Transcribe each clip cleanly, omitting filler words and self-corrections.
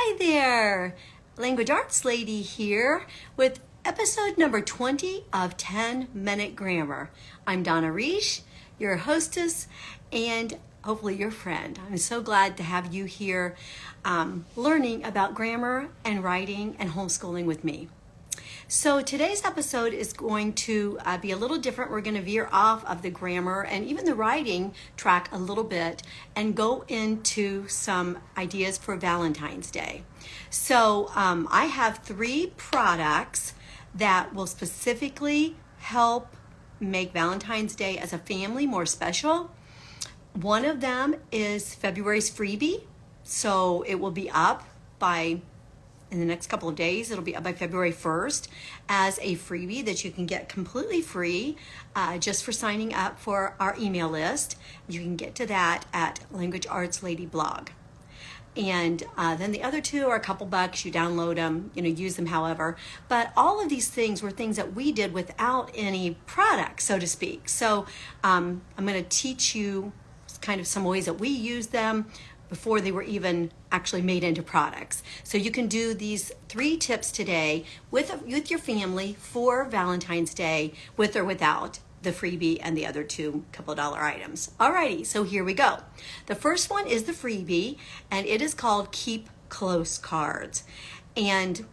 Hi there, Language Arts Lady here with episode number 20 of 10-Minute Grammar. I'm Donna Reish, your hostess and hopefully your friend. I'm so glad to have you here learning about grammar and writing and homeschooling with me. So today's episode is going to be a little different. We're going to veer off of the grammar and even the writing track a little bit and go into some ideas for Valentine's Day. So I have 3 products that will specifically help make Valentine's Day as a family more special. One of them is February's Freebie. So it will be up in the next couple of days. It'll be up by February 1st as a freebie that you can get completely free just for signing up for our email list. You can get to that at Language Arts Lady blog. And then the other 2 are a couple bucks. You download them, use them however. But all of these things were things that we did without any product, so to speak. So I'm going to teach you kind of some ways that we use them before they were even actually made into products. So you can do these 3 tips today with your family for Valentine's Day, with or without the freebie and the other 2 couple dollar items. Alrighty, so here we go. The first one is the freebie, and it is called Keep Close cards. And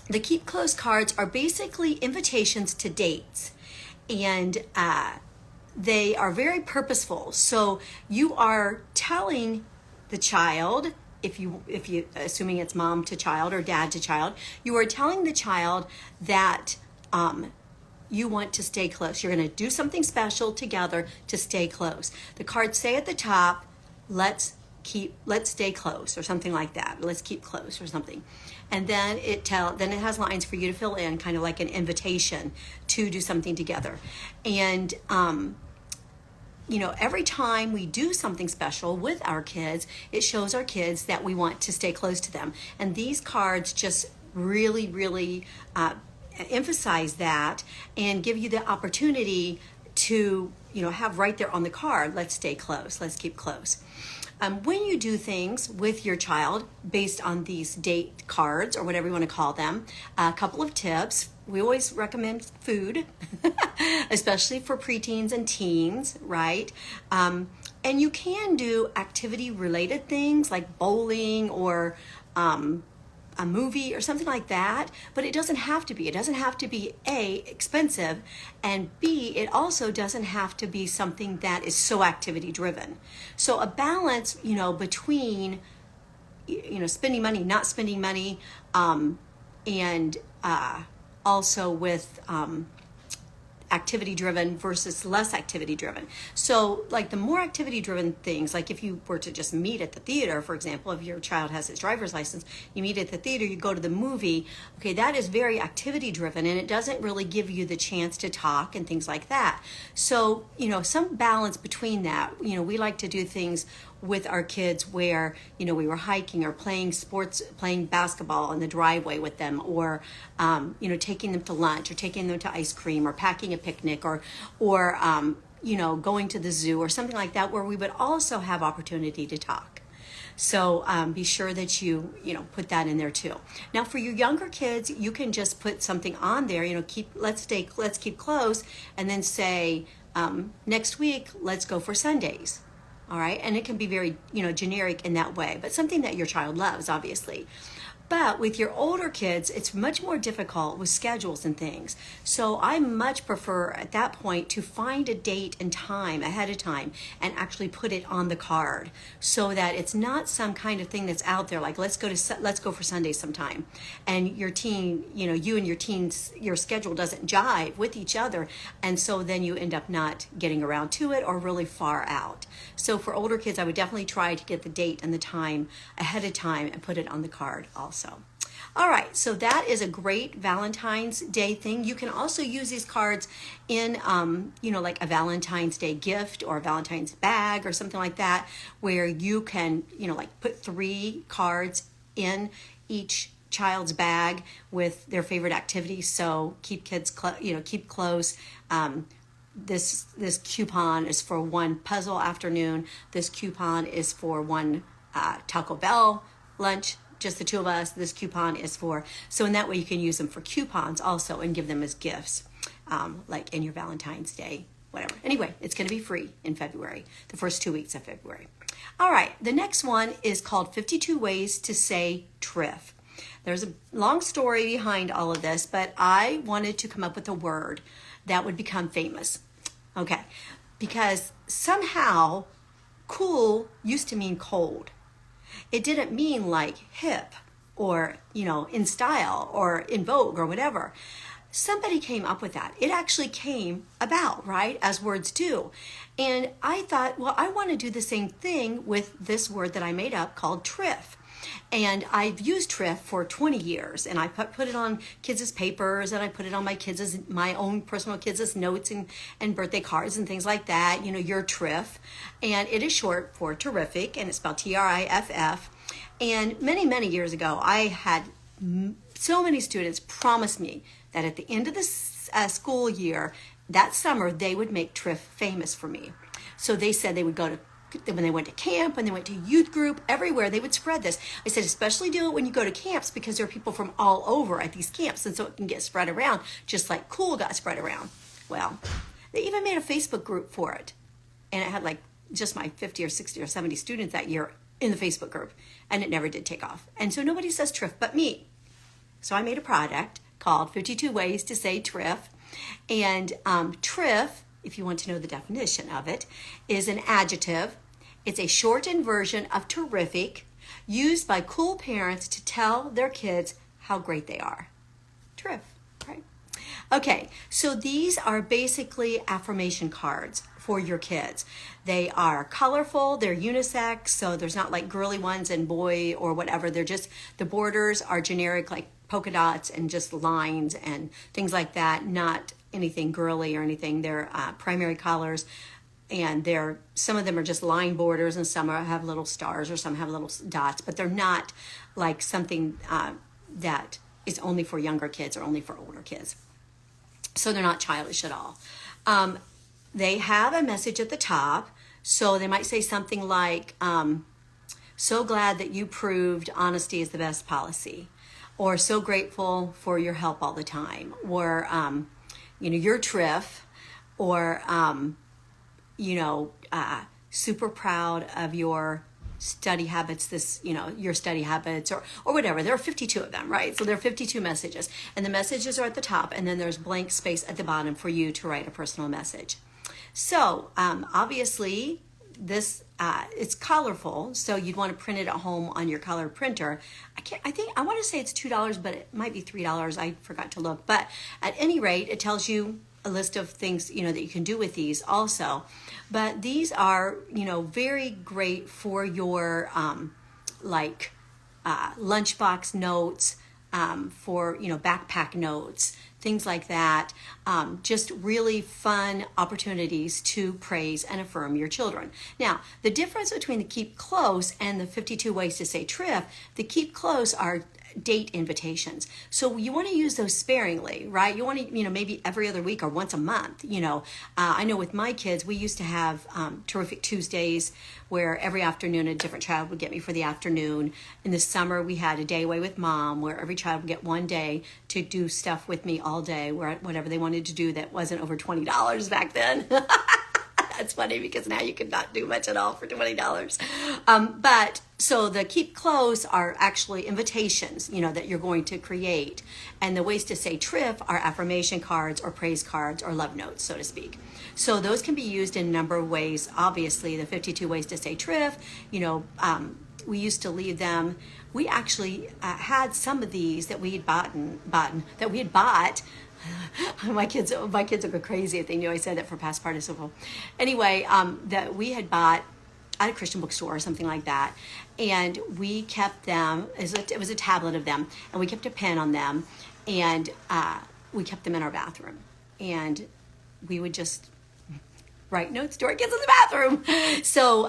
the Keep Close cards are basically invitations to dates. And they are very purposeful. So you are telling the child, if you assuming it's mom to child or dad to child, you are telling the child that you want to stay close. You're going to do something special together to stay close. The cards say at the top, let's stay close, or something like that. Let's keep close or something. And then it has lines for you to fill in, kind of like an invitation to do something together. And every time we do something special with our kids, it shows our kids that we want to stay close to them. And these cards just really, really emphasize that and give you the opportunity to, have right there on the card, let's stay close, let's keep close. When you do things with your child based on these date cards or whatever you want to call them, a couple of tips. We always recommend food, especially for preteens and teens, right? And you can do activity-related things like bowling or a movie or something like that, but it doesn't have to be. It doesn't have to be A, expensive, and B, it also doesn't have to be something that is so activity-driven. So a balance, between, spending money, not spending money, and also with activity driven versus less activity driven. So like the more activity driven things, like if you were to just meet at the theater, for example, if your child has his driver's license, you meet at the theater, you go to the movie, okay, that is very activity driven and it doesn't really give you the chance to talk and things like that. So, some balance between that. We like to do things with our kids where, we were hiking or playing sports, playing basketball in the driveway with them, or, taking them to lunch or taking them to ice cream or packing a picnic or going to the zoo or something like that, where we would also have opportunity to talk. So be sure that you put that in there too. Now for your younger kids, you can just put something on there, let's keep close, and then say, next week, let's go for Sundays. All right, and it can be very, generic in that way, but something that your child loves, obviously. But with your older kids, it's much more difficult with schedules and things. So I much prefer at that point to find a date and time ahead of time and actually put it on the card so that it's not some kind of thing that's out there like let's go for Sunday sometime, and your teen, you and your teens, your schedule doesn't jive with each other, and so then you end up not getting around to it or really far out. So for older kids, I would definitely try to get the date and the time ahead of time and put it on the card also. All right, so that is a great Valentine's Day thing. You can also use these cards in, like a Valentine's Day gift or a Valentine's bag or something like that, where you can, like put 3 cards in each child's bag with their favorite activity. So keep kids, keep close. This coupon is for one puzzle afternoon. This coupon is for one Taco Bell lunch just the two of us. This coupon is for, so in that way you can use them for coupons also and give them as gifts, like in your Valentine's Day, whatever. Anyway, it's going to be free in February, the first 2 weeks of February. All right, the next one is called 52 Ways to Say Triff. There's a long story behind all of this, but I wanted to come up with a word that would become famous. Okay, because somehow cool used to mean cold. It didn't mean like hip or, in style or in vogue or whatever. Somebody came up with that. It actually came about, right, as words do. And I thought, well, I want to do the same thing with this word that I made up called triff. And I've used triff for 20 years, and I put it on kids' papers, and I put it on my own personal kids' notes and birthday cards and things like that. Your triff. And it is short for terrific, and it's spelled Triff. And many, many years ago, I had so many students promise me that at the end of the school year, that summer, they would make triff famous for me. So they said they would go to, when they went to camp, when they went to youth group, everywhere, they would spread this. I said, especially do it when you go to camps, because there are people from all over at these camps, and so it can get spread around, just like cool got spread around. Well, they even made a Facebook group for it, and it had like just my 50 or 60 or 70 students that year in the Facebook group, and it never did take off. And so nobody says triff but me. So I made a product called 52 Ways to Say Triff. And triff, if you want to know the definition of it, is an adjective. It's a shortened version of terrific, used by cool parents to tell their kids how great they are. Triff, right? Okay, so these are basically affirmation cards for your kids. They are colorful, they're unisex, so there's not like girly ones and boy or whatever. They're just, the borders are generic, like polka dots and just lines and things like that, not anything girly or anything. They're primary colors, and some of them are just line borders, and some have little stars, or some have little dots, but they're not like something that is only for younger kids or only for older kids. So they're not childish at all. They have a message at the top, so they might say something like, so glad that you proved honesty is the best policy, or so grateful for your help all the time, or your triff, or super proud of your study habits, your study habits, or whatever. There are 52 of them, right? So there are 52 messages, and the messages are at the top, and then there's blank space at the bottom for you to write a personal message. So obviously this it's colorful, so you'd want to print it at home on your color printer. I want to say it's $2, but it might be $3. I forgot to look. But at any rate, it tells you a list of things that you can do with these also. But these are very great for your lunchbox notes, for backpack notes, things like that. Just really fun opportunities to praise and affirm your children. Now, the difference between the keep close and the 52 ways to say triff, the keep close are date invitations. So you want to use those sparingly, right? You want to, maybe every other week or once a month. I know with my kids, we used to have Terrific Tuesdays where every afternoon a different child would get me for the afternoon. In the summer, we had a day away with mom where every child would get one day to do stuff with me all day, where whatever they wanted to do that wasn't over $20 back then. That's funny because now you can not do much at all for $20. But so the keep close are actually invitations, that you're going to create. And the ways to say triff are affirmation cards or praise cards or love notes, so to speak. So those can be used in a number of ways. Obviously, the 52 ways to say triff, we used to leave them. We actually had some of these that we had bought. My kids will go crazy if they knew I said that for past participle. Anyway, that we had bought at a Christian bookstore or something like that, and we kept them. It was a tablet of them, and we kept a pen on them, and we kept them in our bathroom, and we would just write notes to our kids in the bathroom. So,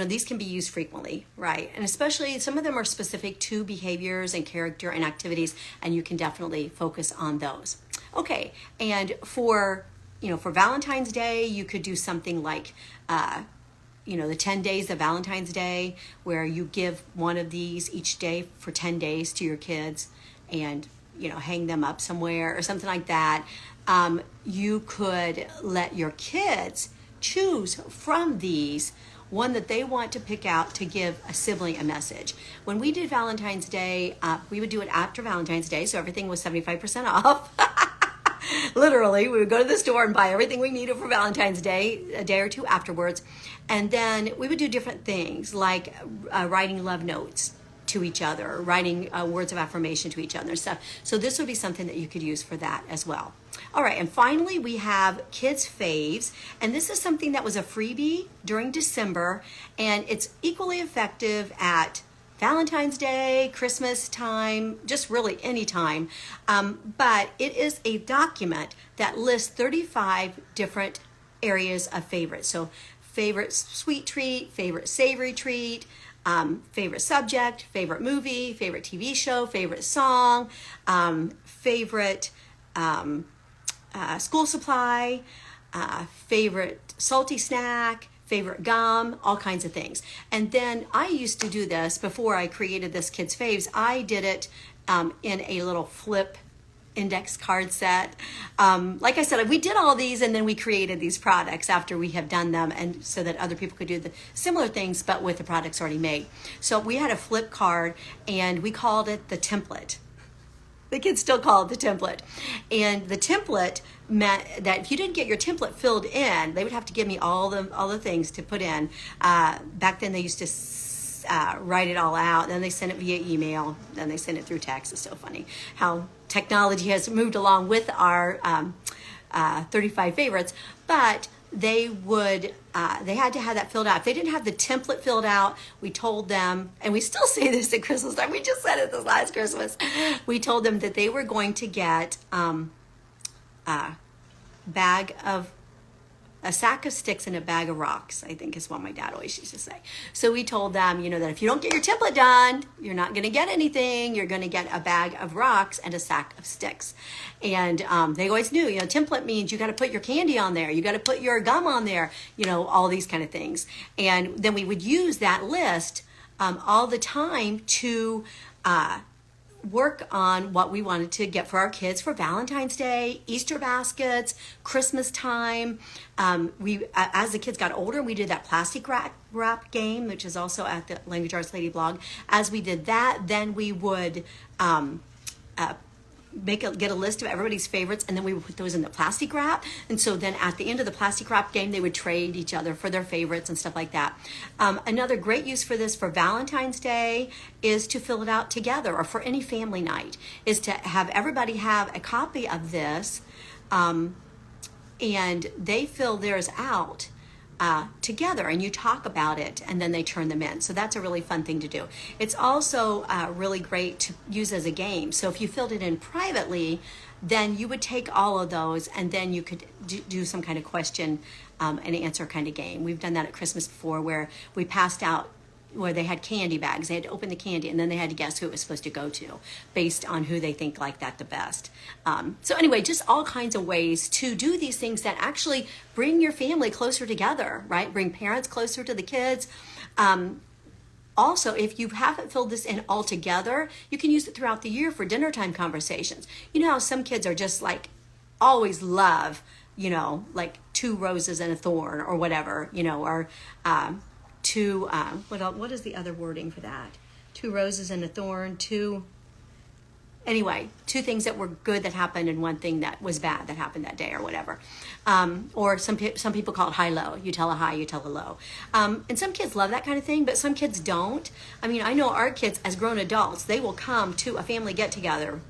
these can be used frequently, right? And especially some of them are specific to behaviors and character and activities, and you can definitely focus on those. Okay, and for Valentine's Day, you could do something like the 10 days of Valentine's Day, where you give one of these each day for 10 days to your kids and, hang them up somewhere or something like that. You could let your kids choose from these one that they want to pick out to give a sibling a message. When we did Valentine's Day, we would do it after Valentine's Day, so everything was 75% off. Literally, we would go to the store and buy everything we needed for Valentine's Day a day or two afterwards. And then we would do different things like writing love notes to each other, writing words of affirmation to each other and stuff. So this would be something that you could use for that as well. All right, and finally we have Kids Faves, and this is something that was a freebie during December, and it's equally effective at Valentine's Day, Christmas time, just really any time. But it is a document that lists 35 different areas of favorites. So favorite sweet treat, favorite savory treat, favorite subject, favorite movie, favorite TV show, favorite song, favorite school supply, favorite salty snack, favorite gum, all kinds of things. And then I used to do this before I created this Kids Faves. I did it in a little flip index card set. Like I said, we did all these and then we created these products after we have done them, and so that other people could do the similar things but with the products already made. So we had a flip card and we called it the template. The kids still call it the template. And the template meant that if you didn't get your template filled in, they would have to give me all the things to put in. Back then they used to write it all out, then they sent it via email, then they sent it through text. It's so funny how technology has moved along with our 35 favorites. But they had to have that filled out. If they didn't have the template filled out, we told them, and we still say this at Christmas time, we just said it this last Christmas, we told them that they were going to get a sack of sticks and a bag of rocks, I think is what my dad always used to say. So we told them, that if you don't get your template done, you're not going to get anything. You're going to get a bag of rocks and a sack of sticks. And they always knew, template means you got to put your candy on there. You got to put your gum on there, all these kind of things. And then we would use that list all the time to work on what we wanted to get for our kids for Valentine's Day, Easter baskets, Christmas time. As the kids got older, we did that plastic wrap game, which is also at the Language Arts Lady blog. As we did that, then we would get a list of everybody's favorites, and then we would put those in the plastic wrap. And so then at the end of the plastic wrap game, they would trade each other for their favorites and stuff like that. Another great use for this for Valentine's Day is to fill it out together, or for any family night, is to have everybody have a copy of this, and they fill theirs out together, and you talk about it, and then they turn them in. So that's a really fun thing to do. It's also really great to use as a game. So if you filled it in privately, then you would take all of those, and then you could do some kind of question and answer kind of game. We've done that at Christmas before, where we passed out, where they had candy bags. They had to open the candy, and then they had to guess who it was supposed to go to based on who they think liked that the best. So anyway, just all kinds of ways to do these things that actually bring your family closer together, right? Bring parents closer to the kids. Also, if you haven't filled this in all together, you can use it throughout the year for dinner time conversations. You know how some kids are just like, always love, like 2 roses and a thorn or whatever, or two, what is the other wording for that? 2 roses and a thorn, 2 things that were good that happened and 1 thing that was bad that happened that day or whatever. Or some people call it high-low. You tell a high, you tell a low. And some kids love that kind of thing, but some kids don't. I mean, I know our kids as grown adults, they will come to a family get-together,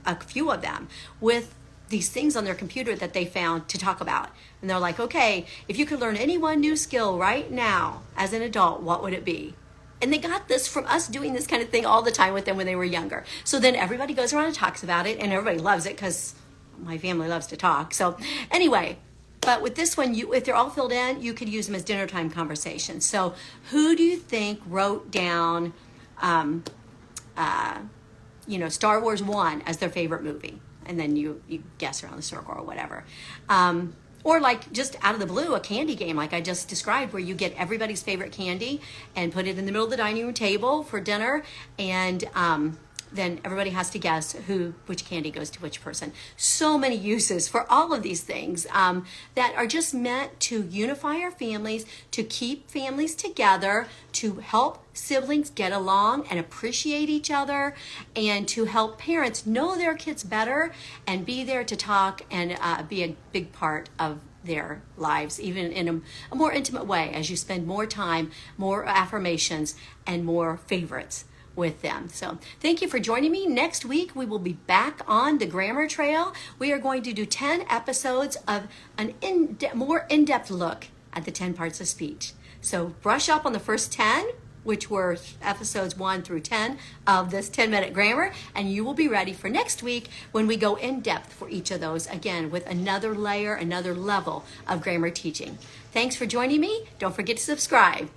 a few of them, with these things on their computer that they found to talk about. And they're like, okay, if you could learn any 1 new skill right now as an adult, what would it be? And they got this from us doing this kind of thing all the time with them when they were younger. So then everybody goes around and talks about it, and everybody loves it because my family loves to talk. So anyway, but with this one, if they're all filled in, you could use them as dinner time conversations. So who do you think wrote down, Star Wars 1 as their favorite movie? And then you guess around the circle or whatever. Or like just out of the blue, a candy game like I just described, where you get everybody's favorite candy and put it in the middle of the dining room table for dinner, and then everybody has to guess which candy goes to which person. So many uses for all of these things that are just meant to unify our families, to keep families together, to help siblings get along and appreciate each other, and to help parents know their kids better and be there to talk and be a big part of their lives, even in a more intimate way, as you spend more time, more affirmations, and more favorites with them. So thank you for joining me. Next week, we will be back on the grammar trail. We are going to do 10 episodes of an more in-depth look at the 10 parts of speech. So brush up on the first 10, which were episodes 1 through 10 of this 10-minute grammar, and you will be ready for next week when we go in depth for each of those, again, with another layer, another level of grammar teaching. Thanks for joining me. Don't forget to subscribe.